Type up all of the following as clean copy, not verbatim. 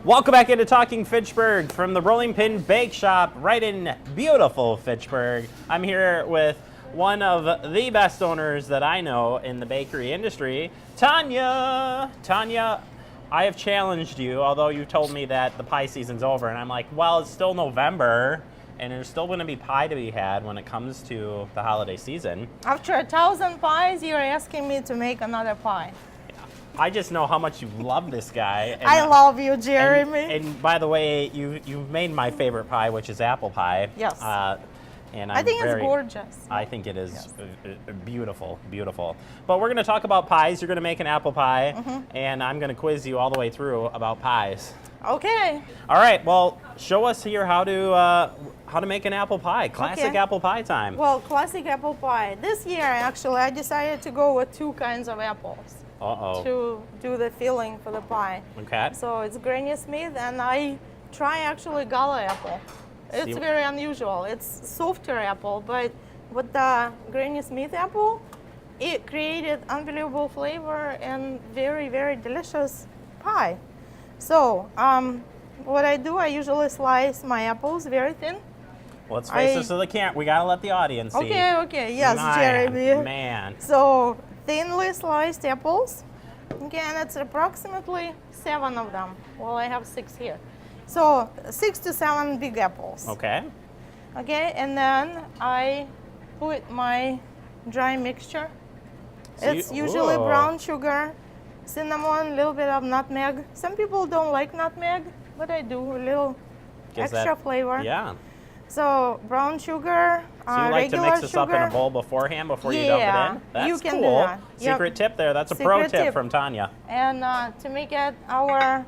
Welcome back into Talking Fitchburg from the Rolling Pin Bake Shop right in beautiful Fitchburg. I'm here with one of the best owners that I know in the bakery industry, Tanya. Tanya, I have challenged you, although you told me that the pie season's over, and I'm like, well, it's still November, and there's still going to be pie to be had when it comes to the holiday season. After 1,000 pies, you're asking me to make another pie. I just know how much you love this guy. And I love you, Jeremy. And by the way, you've made my favorite pie, which is apple pie. Yes. And I think it's gorgeous. I think it is beautiful, beautiful. But we're going to talk about pies. You're going to make an apple pie, and I'm going to quiz you all the way through about pies. Okay. All right. Well, show us here how to make an apple pie. Classic apple pie time. Well, classic apple pie. This year, actually, I decided to go with 2 kinds of apples. To do the filling for the pie. Okay. So it's Granny Smith, and I try actually Gala apple. It's very unusual. It's softer apple, but with the Granny Smith apple, it created unbelievable flavor and very, very delicious pie. So what I do, I usually slice my apples very thin. Let's face it, so they can't. We gotta let the audience see. Okay. Yes, Jeremy. Man. So thinly sliced apples. Okay, and it's approximately 7 of them. Well, I have 6 here. So 6 to 7 big apples. Okay. Okay, and then I put my dry mixture. So it's usually brown sugar, cinnamon, a little bit of nutmeg. Some people don't like nutmeg, but I do, a little extra flavor. Yeah. So brown sugar, so you like to mix this up in a bowl beforehand before you dump it in? That's you can cool. do that. Secret tip there. That's a pro tip from Tanya. And to make it our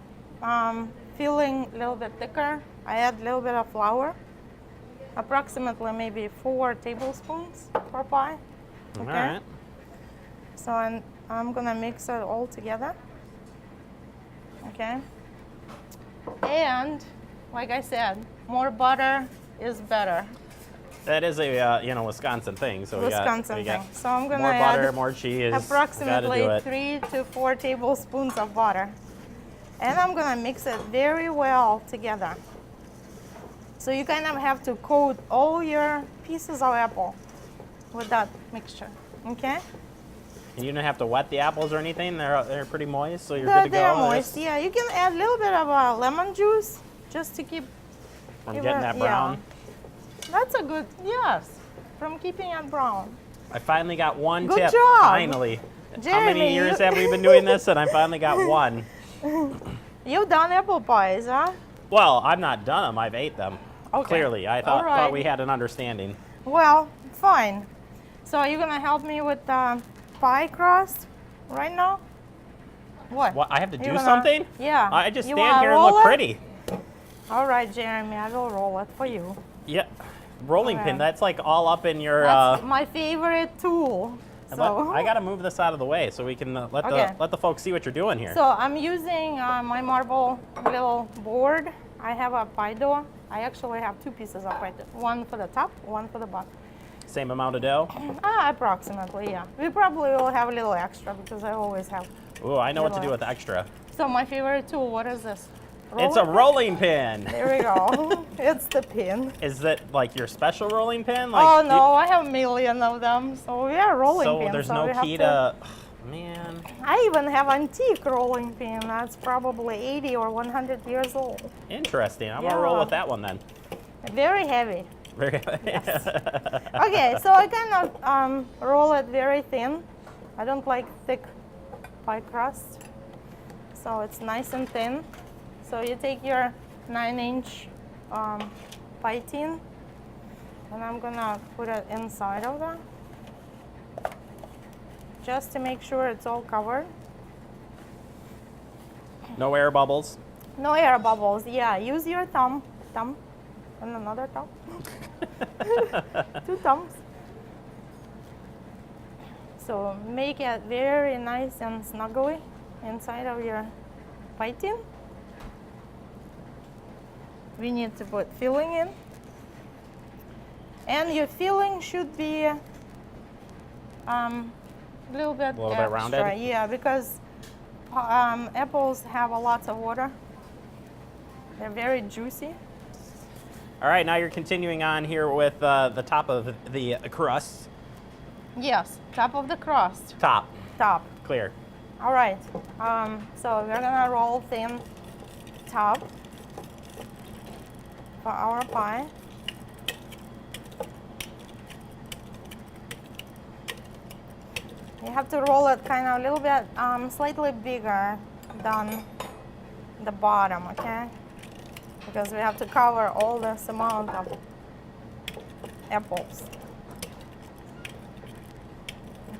filling a little bit thicker, I add a little bit of flour, approximately maybe 4 tablespoons per pie. Okay. All right. So I'm gonna mix it all together. Okay. And like I said, more butter is better. That is a Wisconsin thing. So Wisconsin thing. So I'm gonna more add butter, more cheese. approximately 3 to 4 tablespoons of butter, and I'm gonna mix it very well together. So you kind of have to coat all your pieces of apple with that mixture. Okay. And you don't have to wet the apples or anything. They're pretty moist, so you're good to go. They're moist. Yeah, you can add a little bit of lemon juice just to keep from getting that brown. Yeah. That's a good, from keeping it brown. I finally got one good tip. Job. Finally. Jeremy, how many years have we been doing this? And I finally got one. You've done apple pies, huh? Well, I've not done them. I've ate them. Okay. Clearly, I thought we had an understanding. Well, fine. So are you gonna help me with the pie crust right now? What? I have to do something? Yeah. I just stand here and look pretty. All right, Jeremy, I will roll it for you. Yeah, rolling pin, that's like all up in your... That's my favorite tool. So. I gotta move this out of the way so we can let the folks see what you're doing here. So I'm using my marble little board. I have a pie dough. I actually have 2 pieces of pie dough. One for the top, one for the bottom. Same amount of dough? Approximately, yeah. We probably will have a little extra because I always have. Ooh, I know what to do with extra. So my favorite tool, what is this? It's a rolling pin. There we go. It's the pin. Is that like your special rolling pin? Like I have a million of them. So we are rolling pins. So there's no key to, man. I even have antique rolling pin. That's probably 80 or 100 years old. Interesting. I'm gonna roll with that one then. Very heavy. Very heavy. Yes. Okay, so I kind of roll it very thin. I don't like thick pie crust. So it's nice and thin. So you take your 9-inch pie tin, and I'm gonna put it inside of that, just to make sure it's all covered. No air bubbles? No air bubbles, yeah. Use your thumb, and another thumb. 2 thumbs. So make it very nice and snuggly inside of your pie tin. We need to put filling in. And your filling should be a little bit rounded? Yeah, because apples have a lot of water. They're very juicy. All right, now you're continuing on here with the top of the crust. Yes, top of the crust. Top. Top. Clear. All right. So we're gonna roll thin top for our pie. You have to roll it kind of a little bit slightly bigger than the bottom, okay? Because we have to cover all this amount of apples.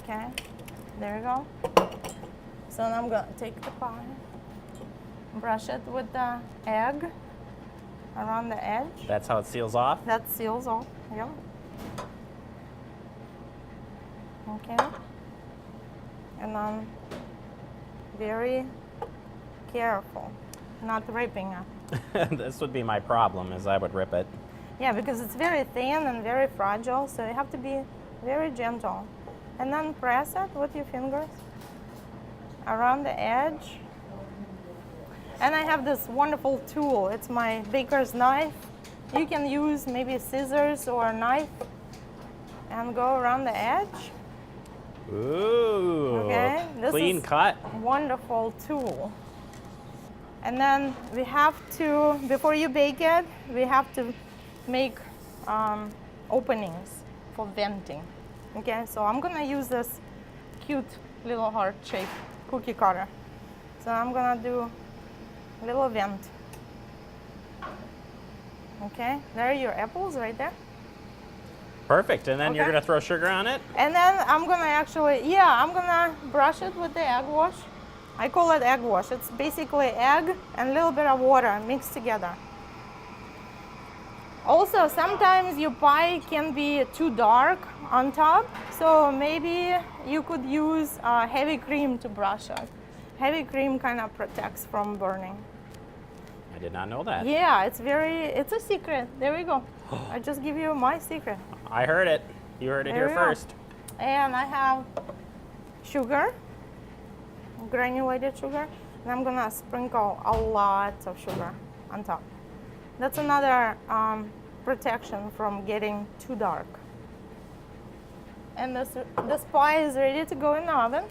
Okay, there you go. So now I'm gonna take the pie, brush it with the egg around the edge. That's how it seals off? That seals off, yeah. Okay. And then very careful, not ripping it. This would be my problem, is I would rip it. Yeah, because it's very thin and very fragile, so you have to be very gentle. And then press it with your fingers around the edge. And I have this wonderful tool. It's my baker's knife. You can use maybe scissors or a knife and go around the edge. Ooh, Okay, this clean is cut. Wonderful tool. And then we have to, before you bake it, we have to make openings for venting. Okay, so I'm gonna use this cute little heart-shaped cookie cutter. So I'm gonna do a little vent. Okay, there are your apples right there. Perfect, and then you're Okay. gonna throw sugar on it? And then I'm gonna actually, I'm gonna brush it with the egg wash. I call it egg wash. It's basically egg and a little bit of water mixed together. Also, sometimes your pie can be too dark on top, so maybe you could use heavy cream to brush it. Heavy cream kind of protects from burning. I did not know that. Yeah, it's a secret. There we go. I just give you my secret. I heard it. You heard it There here we go. first. And I have sugar, granulated sugar, and I'm gonna sprinkle a lot of sugar on top. That's another protection from getting too dark. And this pie is ready to go in the oven,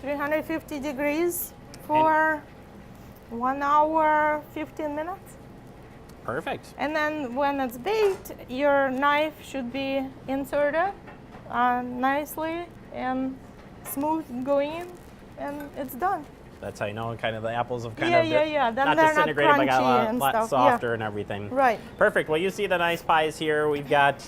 350 degrees for 1 hour, 15 minutes. Perfect. And then when it's baked, your knife should be inserted nicely and smooth going in, and it's done. That's how you know kind of the apples have kind Yeah, of yeah. Then not they're not disintegrated, but got a crunchy lot, and lot stuff. softer and everything. Right. Perfect. Well, you see the nice pies here. We've got,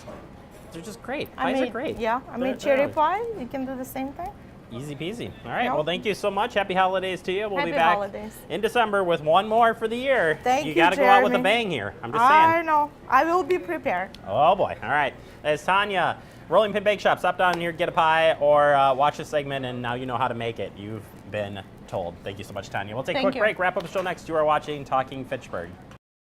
they're just great. Pies are great. Yeah, I made cherry pie. You can do the same thing. Easy peasy. All right. Yeah. Well, thank you so much. Happy holidays to you. We'll Happy be back holidays. in December with one more for the year. Thank you, You got to go out with a Jeremy. bang here. I'm just saying. I know. I will be prepared. Oh boy. All right. That's Tanya, Rolling Pin Bake Shop. Stop down here, get a pie, or watch the segment, and now you know how to make it. You've been told. Thank you so much, Tanya. We'll take a Thank quick you. break, wrap up the show next. You are watching Talking Fitchburg.